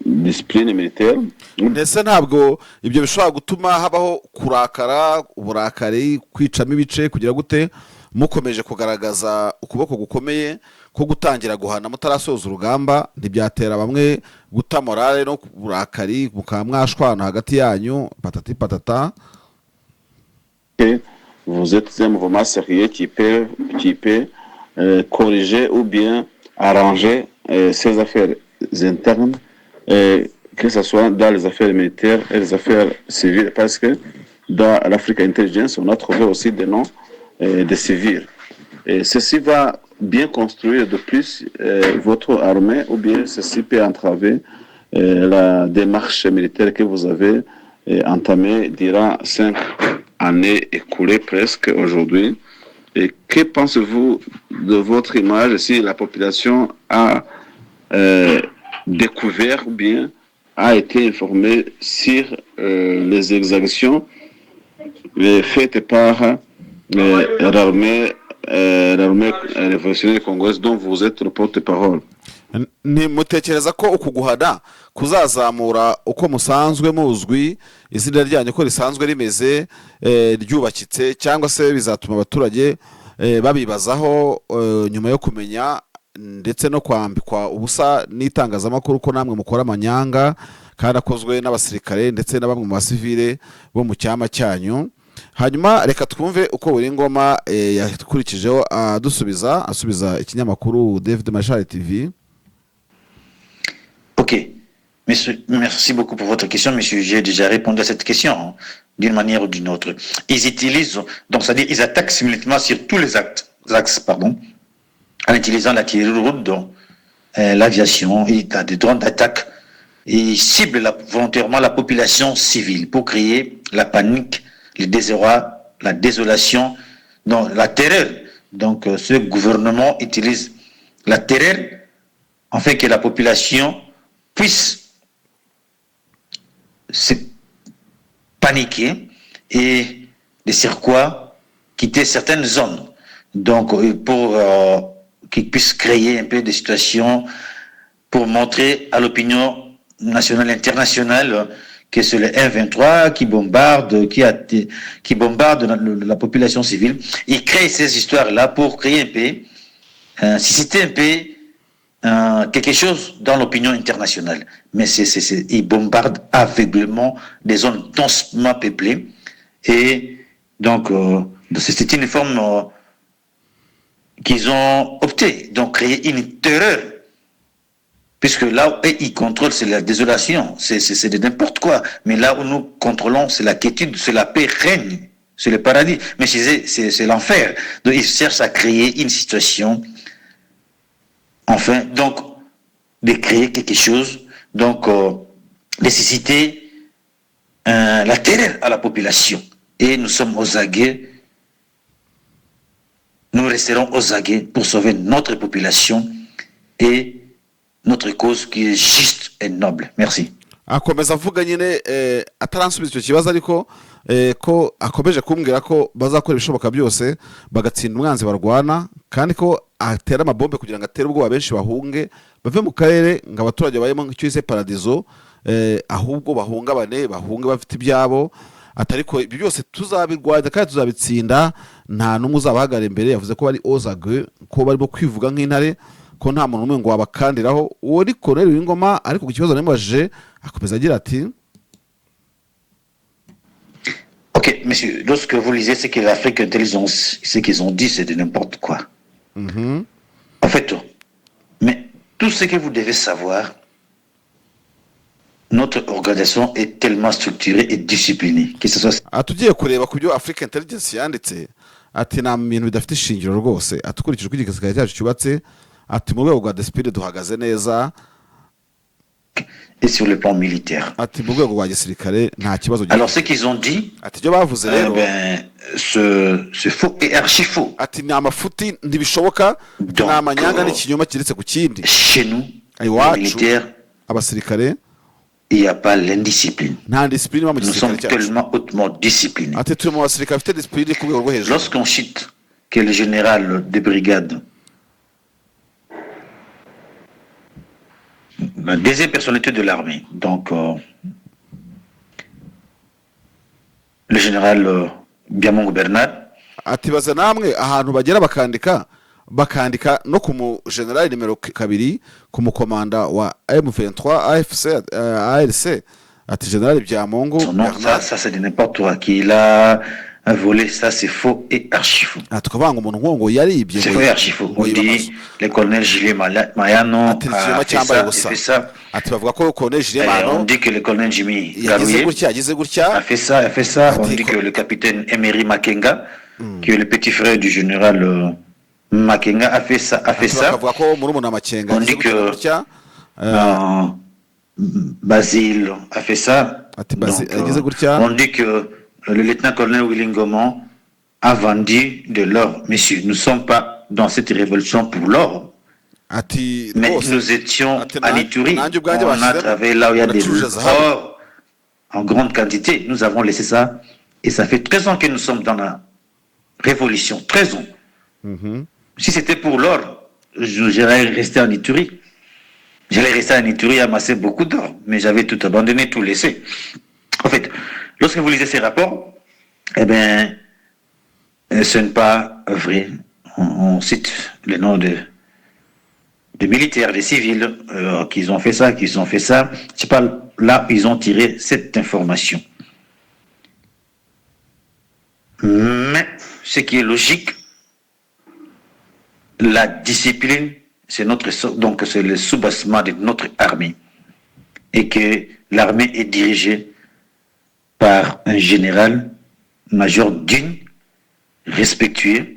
discipline militaire. Ndetse ntabwo ibyo bishobora gutuma habaho kurakara, uburakari, kwicamo ibice kugira gute mukomeje kugaragaza ukuboko gukomeye ko gutangira guhana mutarasoza urugamba, ntibyatera bamwe guta morale no burakari mukaba mwashwana hagati yanyu patati patata. Vous êtes un mouvement sérieux qui peut corriger ou bien arranger ses affaires internes, que ce soit dans les affaires militaires et les affaires civiles, parce que dans l'Africa Intelligence, on a trouvé aussi des noms de civils. Et ceci va bien construire de plus votre armée, ou bien ceci peut entraver la démarche militaire que vous avez entamée durant 5 années écoulées presque aujourd'hui. Et que pensez-vous de votre image si la population a découvert ou bien a été informée sur les exactions faites par l'armée l'armée révolutionnaire congolaise dont vous êtes le porte-parole. Mutekereza ko ukuguhana kuzazamura uko musanzwe muzwi izina ryanyu ko risanzwe rimeze ryubakitse cyangwa se bizatuma abaturage babibazaho nyuma yo kumenya ndetse no kwambikwa ubusa n'itangazamakuru ko namwe mukora amanyanga kandi akozwe n'abasirikare ndetse na bamwe mu basivile bo mu cyama cyanyu. Hanyuma reka twumve uko Wiringoma yakurikijeho asubiza ikinyamakuru David Machar TV. Ok, merci beaucoup pour votre question, monsieur. J'ai déjà répondu à cette question d'une manière ou d'une autre. Ils utilisent, donc c'est-à-dire ils attaquent simultanément sur tous les axes, en utilisant l'artillerie lourde, donc l'aviation, il y a des drones d'attaque, et ils ciblent volontairement la population civile pour créer la panique, le désarroi, la désolation, donc la terreur. Donc ce gouvernement utilise la terreur afin que la population puisse se paniquer et de sur quoi quitter certaines zones. Donc pour qu'ils puissent créer un peu de situations pour montrer à l'opinion nationale et internationale que c'est le M23 qui bombarde la population civile. Ils créent ces histoires-là pour créer un peu, susciter un peu quelque chose dans l'opinion internationale. Mais ils bombardent aveuglément des zones densement peuplées. Et donc, c'est une forme qu'ils ont opté. Donc, créer une terreur. Puisque là où ils contrôlent, c'est la désolation, c'est de n'importe quoi. Mais là où nous contrôlons, c'est la quiétude, c'est la paix règne, c'est le paradis. Mais c'est l'enfer. Donc ils cherchent à créer une situation, enfin, donc, de créer quelque chose, donc, de susciter la terreur à la population. Et nous sommes aux aguets, nous resterons aux aguets pour sauver notre population et notre cause qui est juste et noble. Merci. Akomeza avuga nyine ataransubiza icyo kibazo ariko ko akomeje kumbwira ko bazakora ibishoboka byose bagatsinda umwanzi barwana kandi ko atera amabombe kugira ngo atere ubwoba benshi bahunge bave mu karere ngo abaturage bayemo nk'icyo paradizo ahubwo bahunge bafite ibyabo atariko ibyo byose tuzabirwanya kandi tuzabitsinda nta n'umwe uzabahagarara imbere. Yavuze ko bari ozague ko barimo kwivuga nk'intare ko nta muntu n'umwe ngo wabakandiraho. Uwo ni Colonel Wiringoma ariko ku kibazo namubajije akomeza agira ati Ok, monsieur, lorsque vous lisez ce que l'Afrique Intelligence, ce qu'ils ont dit, c'est de n'importe quoi. En fait, mais tout ce que vous devez savoir, notre organisation est tellement structurée et disciplinée que ce soit. Atugiye kureba ku byo Africa Intelligence yanditse ati nta bintu bidafite ishingiro rwose atukurikije uko igisirikare cyacu cyubatse ati mu rwego rwa discipline duhagaze neza et sur le plan militaire. Ati mu rwego rwa gisirikare nta kibazo. Alors ce qu'ils ont dit, ati byo bavuze rero c'est faux et archi faux. Ati ni amafuti ntibishoboka ni amanyanga n'ikinyoma kiretse ku kindi. Chez nous, militaires, abasirikare, il n'y a pas l'indiscipline. Nous sommes tellement hautement disciplinés. Lorsqu'on cite que le général de brigade, la deuxième personnalité de l'armée, donc le général Biamongo Bernard, atibaza namwe ahantu bagera bakandika no ku mu general nimero 2 ku mukomanda wa M23 AFC ALC ati general Biamongo Bernard. Ça c'est de n'importe quoi qu'il a volé, ça c'est faux et archi faux. Tukavanga umuntu ngo yaribye c'est faux et archi faux. On dit le colonel Julien Mayano a fait ça. Ati bavuga ko colonel Julien Mayano, on dit que le colonel Jimmy Garouye a fait ça. On dit que le capitaine Emery Makenga, qui est le petit frère du général Makenga, a fait ça. On dit que Basile a fait ça. Donc, on dit que le lieutenant-colonel Wiringoma a vendu de l'or. Messieurs, nous ne sommes pas dans cette révolution pour l'or. Mais nous étions à l'Ituri. On a travaillé là où il y a des l'or en grande quantité. Nous avons laissé ça. Et ça fait 13 ans que nous sommes dans la révolution. 13 ans. Si c'était pour l'or, j'allais rester en Ituri. J'allais rester en Ituri et amasser beaucoup d'or, mais j'avais tout abandonné, tout laissé. En fait, lorsque vous lisez ces rapports, eh bien, ce n'est pas vrai. On cite les noms de militaires, des civils, qui ont fait ça, qui ont fait ça. C'est pas là ils ont tiré cette information. Mais ce qui est logique, la discipline, c'est le soubassement de notre armée, et que l'armée est dirigée par un général major digne, respectueux,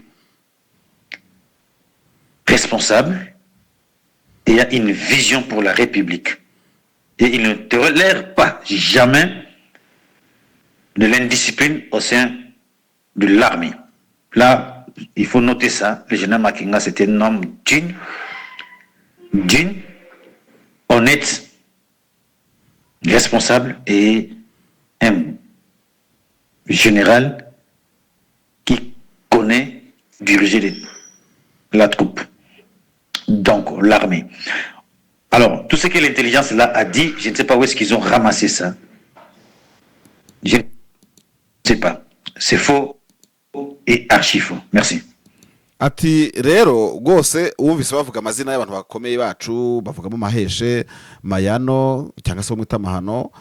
responsable, et a une vision pour la République. Et il ne tolère pas jamais de l'indiscipline au sein de l'armée. Là, il faut noter ça. Le général Makenga, c'était un homme digne, honnête, responsable et un général qui connaît diriger la troupe, donc l'armée. Alors, tout ce que l'intelligence là a dit, je ne sais pas où est-ce qu'ils ont ramassé ça. Je ne sais pas. C'est faux et archi faux. Merci. ati rero rwose wumvise bavuga amazina y'abantu bakomeye bacu bavugamo maheshe mayano cyangwa se bamwita mahano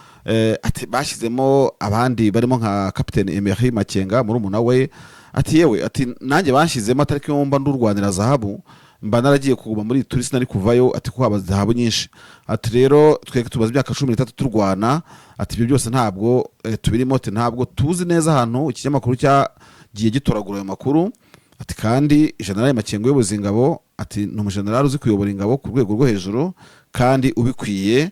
ati bashyizemo abandi barimo nka kapiteni Emery Makenga muri umuna we ati yewe ati nanjye banshyizemo atari ko mba ndurwanira zahabu mba naragiye kuguma muri Ituri sinari kuvayo ati ko haba zahabu nyinshi ati rero tweke tumaze imyaka 13 turwana ati ibyo byose ntabwo tubirimo ati ntabwo tuzi neza ahantu ikinyamakuru cyagiye gitoragura ayo makuru ati kandi General Makenga uyoboza ingabo ati ni umujenerali uzi kuyobora ingabo ku rwego rwo hejuru kandi ubikwiye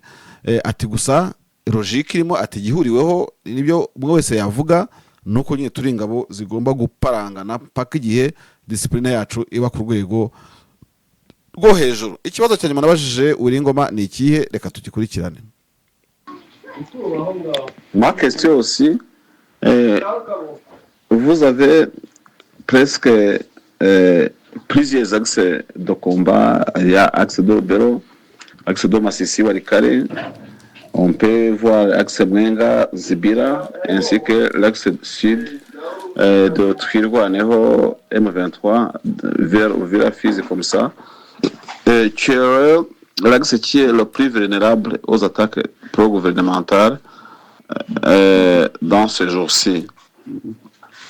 ati gusa logique irimo ati gihuriweho nibyo umwe wese yavuga nuko nyine turi ingabo zigomba guparangana paka igihe discipline yacu iba ku rwego rwo hejuru. Ikibazo cya nyuma nabajije Uwiringoma ni ikihe? Reka tugikurikirane. Ma question aussi, vous avez presque plusieurs axes de combat. Il y a axe de Obero, axe de Masisi Walikale. On peut voir l'axe Mwenga Zibira ainsi que l'axe sud de Twirwaneho M23 vers Uvira Fizi comme ça. L'axe qui est le plus vulnérable aux attaques pro-gouvernementales dans ces jours-ci.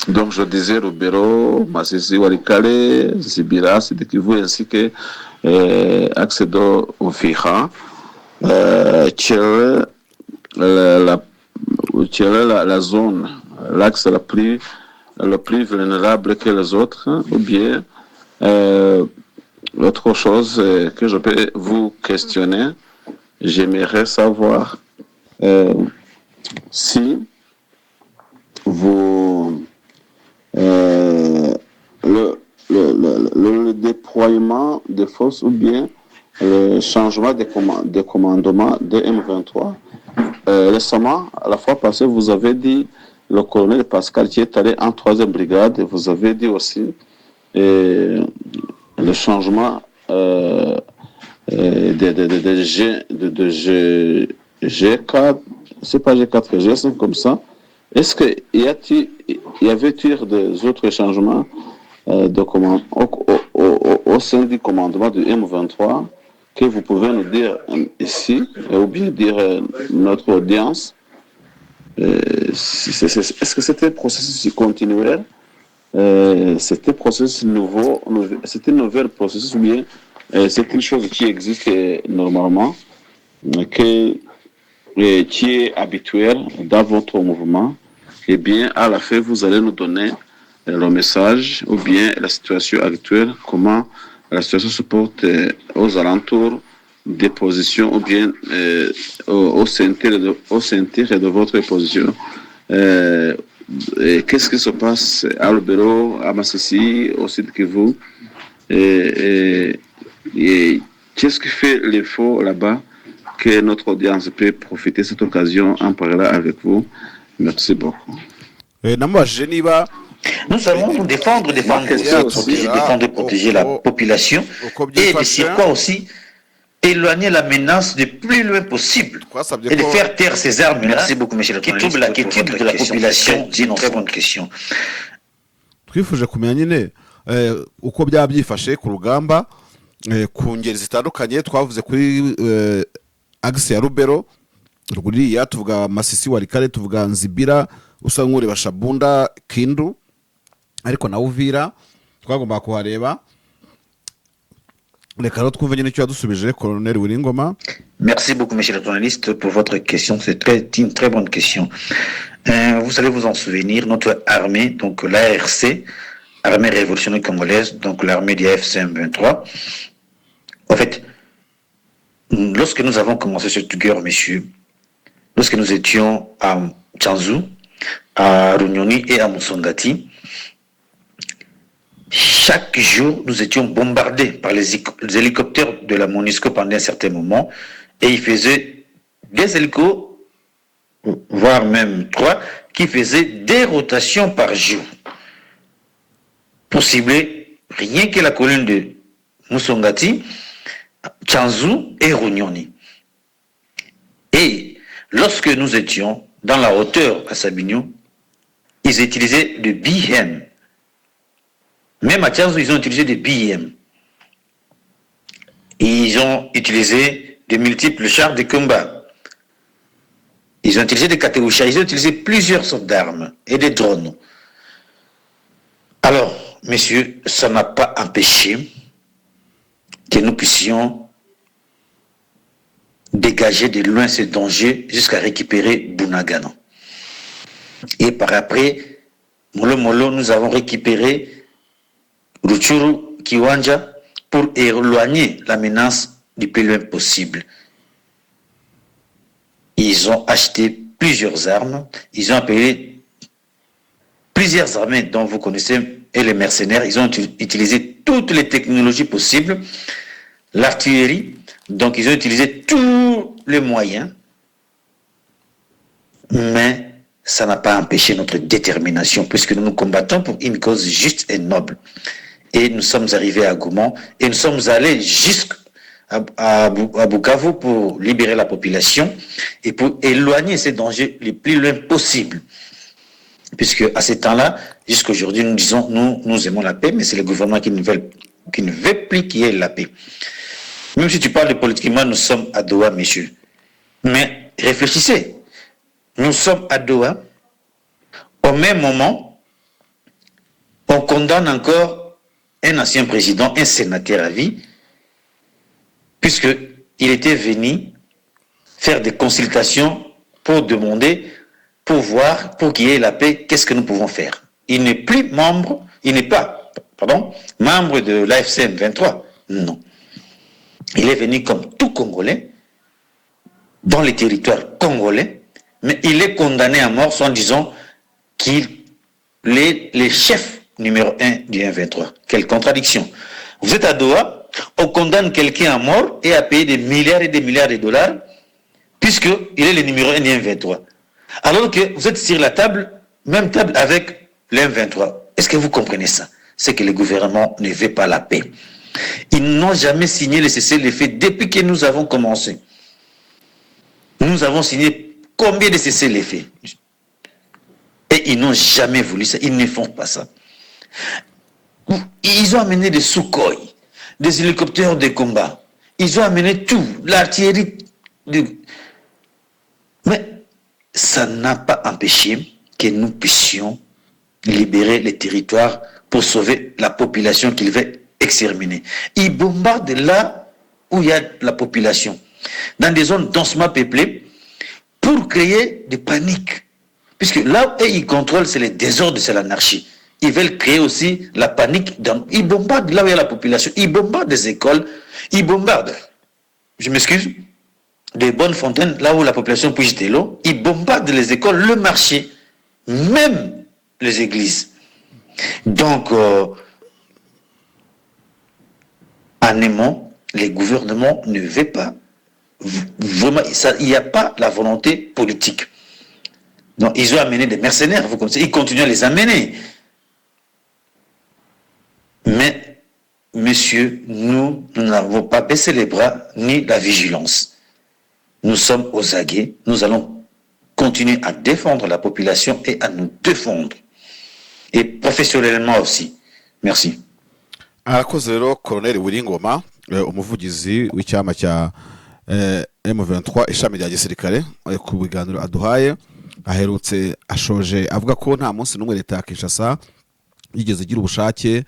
Donc je disais Rubero, Masisi Walikale, Zibira, c'est Kivu ainsi que axe de Uvira. La zone, l'axe le plus vulnérable que les autres, ou bien l'autre chose que je peux vous questionner, j'aimerais savoir si vous le déploiement des forces ou bien le changement de commandement de M23. Récemment, à la fois passée, vous avez dit le colonel Pascal qui est allé en 3e brigade, et vous avez dit aussi le changement de G4, c'est pas G4, G5 comme ça. Est-ce qu'il y avait-il des autres changements de commande au sein du commandement du M23 que vous pouvez nous dire ici, ou bien dire notre audience? Est-ce que c'était un processus continuel? C'était un processus nouveau, c'était un nouvel processus, ou bien c'est une chose qui existe normalement, qui est habituelle dans votre mouvement? Eh bien, à la fin, vous allez nous donner le message, ou bien la situation actuelle, comment la situation se porte aux alentours des positions, ou bien au centre de votre position. Qu'est-ce qui se passe à Lubero, à Masisi, au Sud Kivu, et qu'est-ce qui fait l'effort là-bas que notre audience peut profiter de cette occasion en parlant avec vous? Merci beaucoup. Namubajije niba Nous allons nous défendre et protéger la population et de sur quoi aussi éloigner la menace le plus loin possible et de faire taire ces armes. Merci beaucoup, M. qui troublent la quiétude de la population. C'est une très bonne question. twifuje kumenya nyine uko byaba byifashe ku rugamba ku ngeri zitandukanye. Twavuze kuri agisi ya Rubero ruguriya, tuvuga Masisi Walikale, tuvuga Nzibira usa nk'ureba Shabunda Kindu, ariko na Uvira twagomba kuhareba. Reka rero twumve nyine icyo yadusubije Colonel Wiringoma. Merci beaucoup, monsieur le journaliste, pour votre question. C'est une très bonne question. Vous allez vous en souvenir, notre armée, donc l'ARC, Armée révolutionnaire congolaise, donc l'armée du AFCM 23. En fait, lorsque nous avons commencé cette guerre, messieurs, lorsque nous étions à Tchanzu, à Runyoni et à Musongati, chaque jour, nous étions bombardés par les hélicoptères de la MONUSCO pendant un certain moment, et ils faisaient des hélicos, voire même 3, qui faisaient des rotations par jour pour cibler rien que la colline de Musongati, Tchanzu et Runyoni. Et lorsque nous étions dans la hauteur à Sabinyo, ils utilisaient le BM. Même à Tchanzu, ils ont utilisé des BM. Ils ont utilisé de multiples chars de combat. Ils ont utilisé des Kateoucha, ils ont utilisé plusieurs sortes d'armes et des drones. Alors, messieurs, ça n'a pas empêché que nous puissions dégager de loin ces dangers jusqu'à récupérer Bunagana. Et par après, Molo, nous avons récupéré Ruchuru, Kiwanja, pour éloigner la menace du plus loin possible. Ils ont acheté plusieurs armes, ils ont appelé plusieurs armées dont vous connaissez, et les mercenaires, ils ont utilisé toutes les technologies possibles, l'artillerie, donc ils ont utilisé tous les moyens, mais ça n'a pas empêché notre détermination, puisque nous nous combattons pour une cause juste et noble. Et nous sommes arrivés à Gouman, et nous sommes allés jusqu'à Bukavu pour libérer la population et pour éloigner ces dangers les plus loin possible. Puisque à ce temps-là, jusqu'à aujourd'hui, nous disons, nous aimons la paix, mais c'est le gouvernement qui ne veut plus qu'il y ait la paix. Même si tu parles de politiquement, nous sommes à Doha, messieurs. Mais réfléchissez, nous sommes à Doha, au même moment, on condamne encore un ancien président, un sénateur à vie, puisqu'il était venu faire des consultations pour demander, pour voir, pour qu'il y ait la paix, qu'est-ce que nous pouvons faire. Il n'est pas membre de l'AFCM 23, non. Il est venu comme tout Congolais, dans les territoires congolais, mais il est condamné à mort, soit en disant qu'il est le chef numéro 1 du M23. Quelle contradiction. Vous êtes à Doha, on condamne quelqu'un à mort et à payer des milliards et des milliards de dollars, puisqu'il est le numéro 1 du M23. Alors que vous êtes sur la table, même table avec le M23. Est-ce que vous comprenez ça? C'est que le gouvernement ne veut pas la paix. Ils n'ont jamais signé le cessez-le-feu depuis que nous avons commencé. Nous avons signé combien de cessez-le-feu? Et ils n'ont jamais voulu ça. Ils ne font pas ça. Ils ont amené des Sukhoi, des hélicoptères de combat. Ils ont amené tout, l'artillerie. Mais ça n'a pas empêché que nous puissions libérer les territoires pour sauver la population qu'ils veulent exterminer. Ils bombardent là où il y a la population, dans des zones densément peuplées, pour créer des paniques. Puisque là où ils contrôlent, c'est le désordre, c'est l'anarchie. Ils veulent créer aussi la panique. Ils bombardent là où il y a la population. Ils bombardent des écoles. Ils bombardent, je m'excuse, des bonnes fontaines, là où la population puise de l'eau. Ils bombardent les écoles, le marché, même les églises. Donc, en aimant, les gouvernements ne veulent pas. Vraiment, il n'y a pas la volonté politique. Donc, ils ont amené des mercenaires, vous connaissez, ils continuent à les amener. Mais, messieurs, nous n'avons pas baissé les bras ni la vigilance. Nous sommes aux aguets. Nous allons continuer à défendre la population et à nous défendre. Et professionnellement aussi. Merci. arakoze rero Colonel Wiringoma umuvugizi w'icyama cya M23 ishami rya gisirikare ku biganiro aduhaye aherutse ashoje avuga ko nta munsi n'umwe leta ya Kinshasa yigeze igira ubushake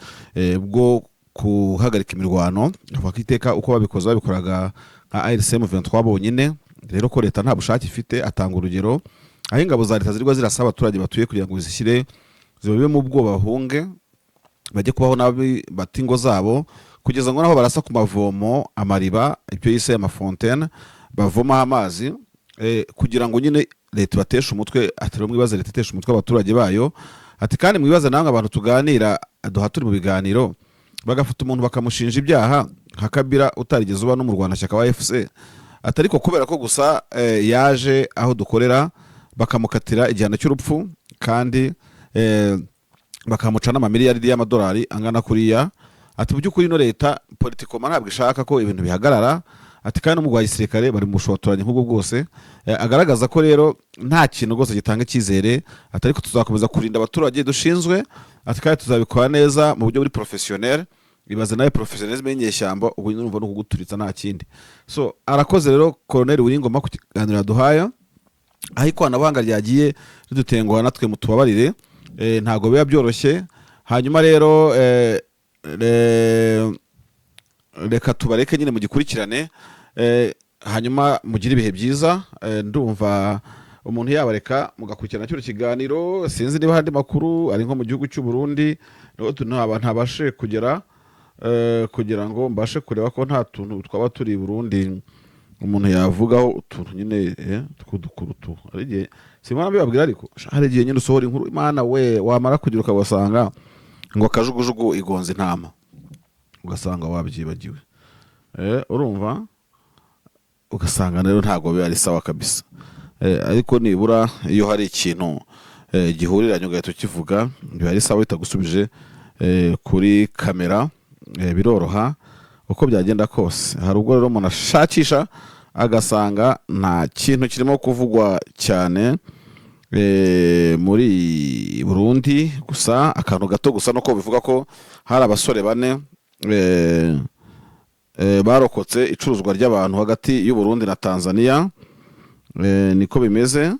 bwo kuhagarika imirwano avuga ko iteka uko babikoraga nka ARCM 23 bonyine rero ko leta nta bushake ifite atanga urugero aho ingabo za leta zirwa zirasaba abaturage batuye kugira ngo zishyire zibe mu bwoba bahunge bajye kubaho nabi batingo zabo kugeza ngo naho barasa ku mavomo amariba ibyo yise amafontaine bavoma amazi kugira ngo nyine leta batesha umutwe atari mu bibazo leta itesha umutwe abaturage bayo ati kandi mu bibazo nanga abantu tuganira duhaturi mu biganiro bagafata umuntu bakamushinja ibyaha nka Kabila utarigeze uba no mu Rwanda cyaka wa FC atariko kubera ko gusa yaje aho dukorera bakamukatira igihano cy'urupfu kandi bakamuca n'amamiliyaridi y'amadolari angana kuriya ati by'ukuri no leta politikoma ntabwo ishaka ko ibintu bihagarara ati kandi n'umugwa gisirikare bari mu bushotoranye nk'ubwo bwose agaragaza ko rero nta kintu rwose gitanga icyizere atari ko tuzakomeza kurinda abaturage dushinzwe ati kandi tuzabikora neza mu buryo buri professionnel bibaze nawe professionnalisme y'inyeshyamba ubwo nyumva no kuguturitsa nta kindi so arakoze rero Colonel Wiringoma ku kiganiro yaduhaye aho ikoranabuhanga ryagiye ridutenguha natwe mutubabarire ntago biba byoroshye hanyuma rero reka tubareke nyine mu gikurikirane hanyuma mugire ibihe byiza ndumva umuntu yabareka mugakurikirana cyo kiganiro sinzi niba handi makuru ari nko mu gihugu cy'u Burundi ntabashe kugera kugira ngo mbashe kureba ko nta tuntu twaba turi Burundi umuntu yavugaho utuntu nyine twudukurutu arigiye simana bibabwira ariko hari giye nyine usohora inkuru imana we wamara kugira ukabasanga ngo akajugujugu igonze intama ugasanga wabyibagiwe urumva ugasanga rero ntago biba ari sawa kabisa ariko nibura iyo hari ikintu gihuriranye ugahita ukivuga biba ari sawa bitagusubije kuri kamera biroroha uko byagenda kose hari ubwo rero umuntu ashakisha agasanga nta kintu kirimo kuvugwa cyane muri Burundi gusa akantu gato gusa nuko bivuga ko hari abasore bane barokotse icuruzwa ry'abantu hagati y'u Burundi na Tanzania niko bimeze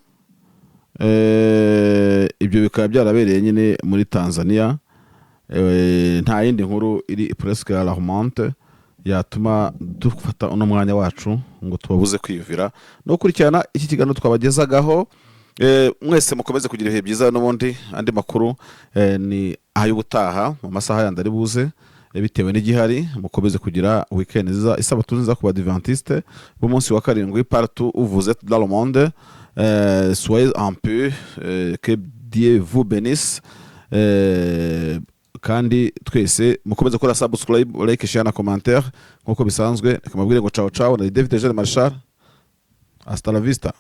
ibyo bikaba byarabereye nyine muri Tanzania nta yindi nkuru iri presque alarmante yatuma dufata uno mwanya wacu ngo tubabuze kwiyumvira no kurikirana iki kiganiro twabagezagaho mwese mukomeze kugira ibihe byiza n'ubundi andi makuru ni ay'ubutaha mu masaha yandi ari buze bitewe n'igihari mukomeze kugira weekend nziza isabato nziza ku badventiste b'umunsi wa karindwi partout où vous êtes dans le monde soyez en paix que Dieu vous bénisse kandi twese mukomeze gukora subscribe like share na commentaire nkuko bisanzwe kamabwire ngo ciao ciao na David Jean Marshal hasta la vista.